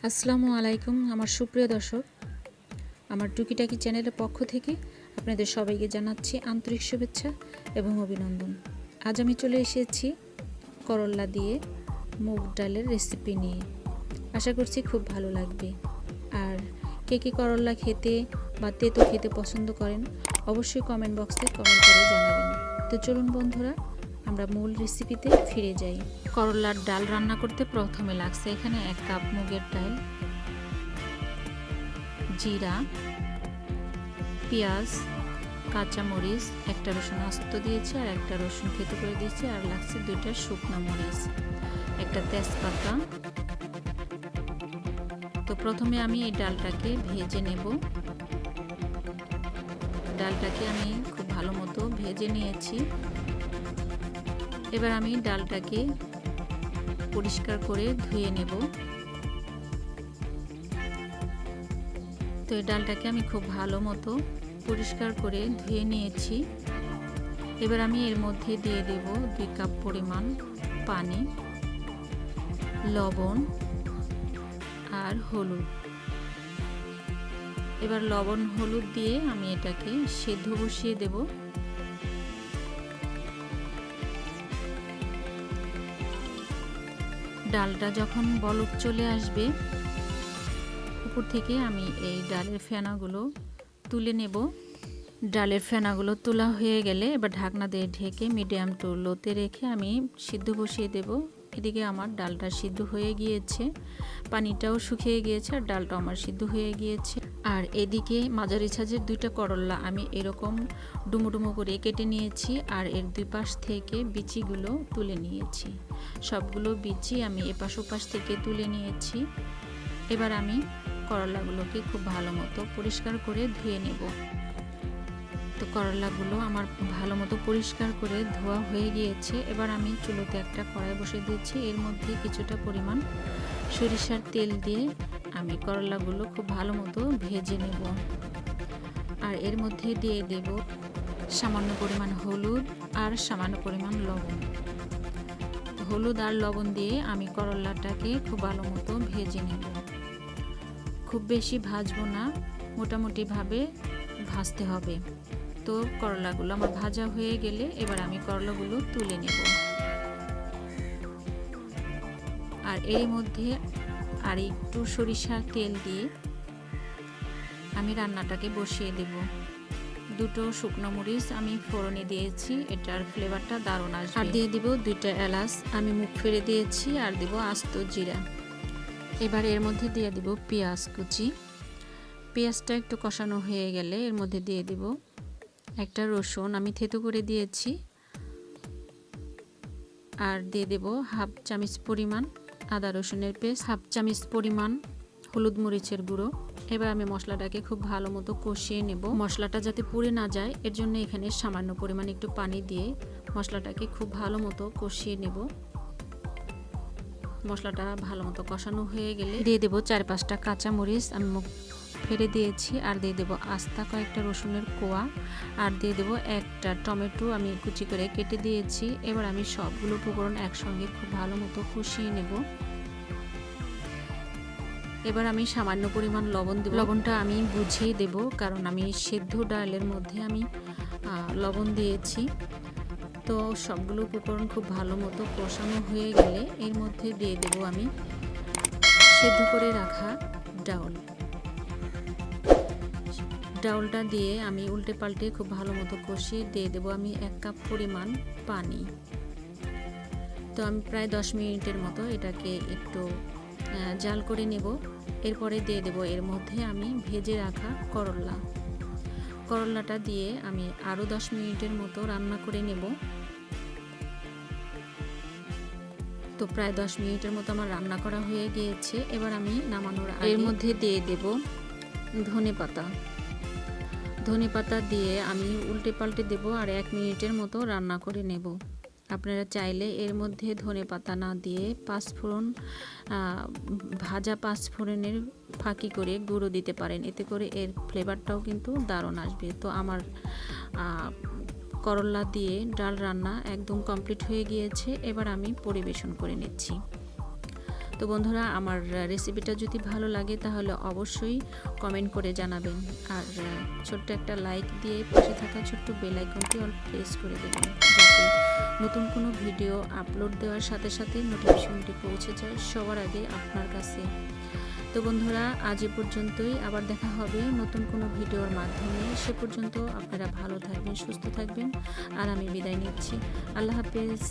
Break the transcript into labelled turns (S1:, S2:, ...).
S1: আসসালামু আলাইকুম আমার সুপ্রিয় দর্শক, আমার টুকি টাকি চ্যানেলের পক্ষ থেকে আপনাদের সবাইকে জানাচ্ছি আন্তরিক শুভেচ্ছা এবং অভিনন্দন। আজ আমি চলে এসেছি করল্লা দিয়ে মুগ ডালের রেসিপি নিয়ে। আশা করছি খুব ভালো লাগবে। আর কে কে করল্লা খেতে বা তেতো খেতে পছন্দ করেন অবশ্যই কমেন্ট বক্সে কমেন্ট করে জানাবেন। তো চলুন বন্ধুরা, আমরা মূল রেসিপিতে ফিরে যাই। করল্লার ডাল রান্না করতে প্রথমে লাগছে এখানে 1 কাপ মুগের ডাল, জিরা, পেঁয়াজ, কাঁচামরিচ, একটা রসুন আস্ত দিয়েছি আর একটা রসুন থেতো করে দিয়েছি, আর লাগছে 2টা শুকনো মরিচ, একটা তেজপাতা। তো প্রথমে আমি এই ডালটাকে ভেজে নেব। ডালটাকে আমি খুব ভালো মতো ভেজে নিয়েছি। এবার আমি ডালটাকে পরিষ্কার করে ধুয়ে নেব। তো এই ডালটাকে আমি খুব ভালো মতো পরিষ্কার করে ধুয়ে নিয়েছি। এবার আমি এর মধ্যে দিয়ে দেব 2 কাপ পরিমাণ পানি, লবণ আর হলুদ। এবার লবণ হলুদ দিয়ে আমি এটাকে সেদ্ধ বসিয়ে দেব। ডালটা যখন বলক চলে আসবে উপর থেকে আমি এই ডালের ফেনাগুলো তুলে নেব। ডালের ফেনাগুলো তোলা হয়ে গেলে এবার ঢাকনা দিয়ে ঢেকে মিডিয়াম টু লোতে রেখে আমি সিদ্ধ বসিয়ে দেব। এদিকে আমার ডালটা সিদ্ধ হয়ে গিয়েছে, পানিটাও শুকিয়ে গিয়েছে আর ডালটাও আমার সিদ্ধ হয়ে গিয়েছে। আর এদিকে মাঝারি সাইজের 2টা করল্লা আমি এরকম ডুমো ডুমো করে কেটে নিয়েছি আর এর 2 পাশ থেকে বিচিগুলো তুলে নিয়েছি। সবগুলো বিচি আমি এপাশ ওপাশ থেকে তুলে নিয়েছি। এবার আমি করলাগুলোকে খুব ভালো মতো পরিষ্কার করে ধুয়ে নেব। তো করলাগুলো আমার ভালো মতো পরিষ্কার করে ধোয়া হয়ে গিয়েছে। এবার আমি চুলোতে একটা কড়াই বসিয়ে দিয়েছি। এর মধ্যে কিছুটা পরিমাণ সরিষার তেল দিয়ে আমি করলাগুলো খুব ভালো মতো ভেজে নেব। আর এর মধ্যে দিয়ে দেব সামান্য পরিমাণ হলুদ আর সামান্য পরিমাণ লবণ। হলুদ আর লবণ দিয়ে আমি করলাটাকে খুব ভালো মতো ভেজে নেব। খুব বেশি ভাজবো না, মোটামুটি ভাবে ভাজতে হবে। তো করলাগুলো আমার ভাজা হয়ে গেলে এবার আমি করলাগুলো তুলে নেব। আর এর মধ্যে আর একটু সরিষার তেল দিয়ে আমি রান্নাটাকে বসিয়ে দেব। 2টো শুকনো মরিচ আমি ফোড়নে দিয়েছি, এটার ফ্লেভারটা দারুণ আসবে। আর দিয়ে দিব 2টা এলাচ আমি মুখ ফেরে দিয়েছি, আর দিব আস্ত জিরা। এবার এর মধ্যে দিয়ে দিব পেঁয়াজ কুচি। পেঁয়াজটা একটু কষানো হয়ে গেলে এর মধ্যে দিয়ে দিব একটা রসুন আমি থেতো করে দিয়েছি, আর দিয়ে দেব 1/2 চামচ পরিমাণ আদা রসুনের পেস্ট, 1/2 চামচ পরিমাণ হলুদ মরিচের গুঁড়ো। এবার আমি মশলাটাকে খুব ভালো মতো কষিয়ে নেব। মশলাটা যাতে পুড়ে না যায় এর জন্য এখানে সামান্য পরিমাণ একটু পানি দিয়ে মশলাটাকে খুব ভালো মতো কষিয়ে নেব। মশলাটা ভালো মতো কষানো হয়ে গেলে দিয়ে দেব 4-5টা কাঁচামরিচ আমি মুখ ফেলে দিয়েছি, আর দিয়ে দেব আস্তা কয়েকটা রসুনের কোয়া, আর দিয়ে দেব একটা টমেটো আমি কুচি করে কেটে দিয়েছি। এবার আমি সবগুলো উপকরণ একসঙ্গে খুব ভালো মতো কষিয়ে নেব। এবার আমি সামান্য পরিমাণ লবণ দেব। লবণটা আমি বুঝিয়ে দেব, কারণ আমি সেদ্ধ ডালের মধ্যে আমি লবণ দিয়েছি। তো সবগুলো উপকরণ খুব ভালো মতো কষানো হয়ে গেলে এর মধ্যে দিয়ে দেব আমি সেদ্ধ করে রাখা ডাউলটা দিয়ে আমি উল্টে পাল্টে খুব ভালো মতো কষিয়ে দিয়ে দেব আমি 1 কাপ পরিমাণ পানি। তো আমি প্রায় 10 মিনিটের মতো এটাকে একটু জাল করে নেব। এরপরে দিয়ে দেব এর মধ্যে আমি ভেজে রাখা করলাটা দিয়ে আমি আরও 10 মিনিটের মতো রান্না করে নেব। তো প্রায় 10 মিনিটের মতো আমার রান্না করা হয়ে গিয়েছে। এবার আমি নামানোর আগে এর মধ্যে দিয়ে দেব ধনেপাতা দিয়ে আমি উল্টে পাল্টে দেব আর 1 মিনিটের মতো রান্না করে নেব। আপনারা চাইলে এর মধ্যে ধনেপাতা না দিয়ে ভাজা 5 ফোড়নের ফাঁকি করে গুঁড়ো দিতে পারেন, এতে করে এর ফ্লেভারটাও কিন্তু দারুণ আসবে। তো আমার করলা দিয়ে ডাল রান্না একদম কমপ্লিট হয়ে গিয়েছে। এবার আমি পরিবেশন করে নিচ্ছি। তো বন্ধুরা, আমার রেসিপিটা যদি ভালো লাগে তাহলে অবশ্যই কমেন্ট করে জানাবেন, আর ছোট্ট একটা লাইক দিয়ে পাশে থাকা ছোট্ট বেল আইকনটি অল প্রেস করে দেবেন, যাতে নতুন কোনো ভিডিও আপলোড দেওয়ার সাথে সাথে নোটিফিকেশনটি পৌঁছে যায় সবার আগে আপনার কাছে। তো বন্ধুরা, আজ এ পর্যন্তই, আবার দেখা হবে নতুন কোনো ভিডিওর মাধ্যমে। সে পর্যন্ত আপনারা ভালো থাকবেন, সুস্থ থাকবেন, আর আমি বিদায় নিচ্ছি। আল্লাহ হাফেজ।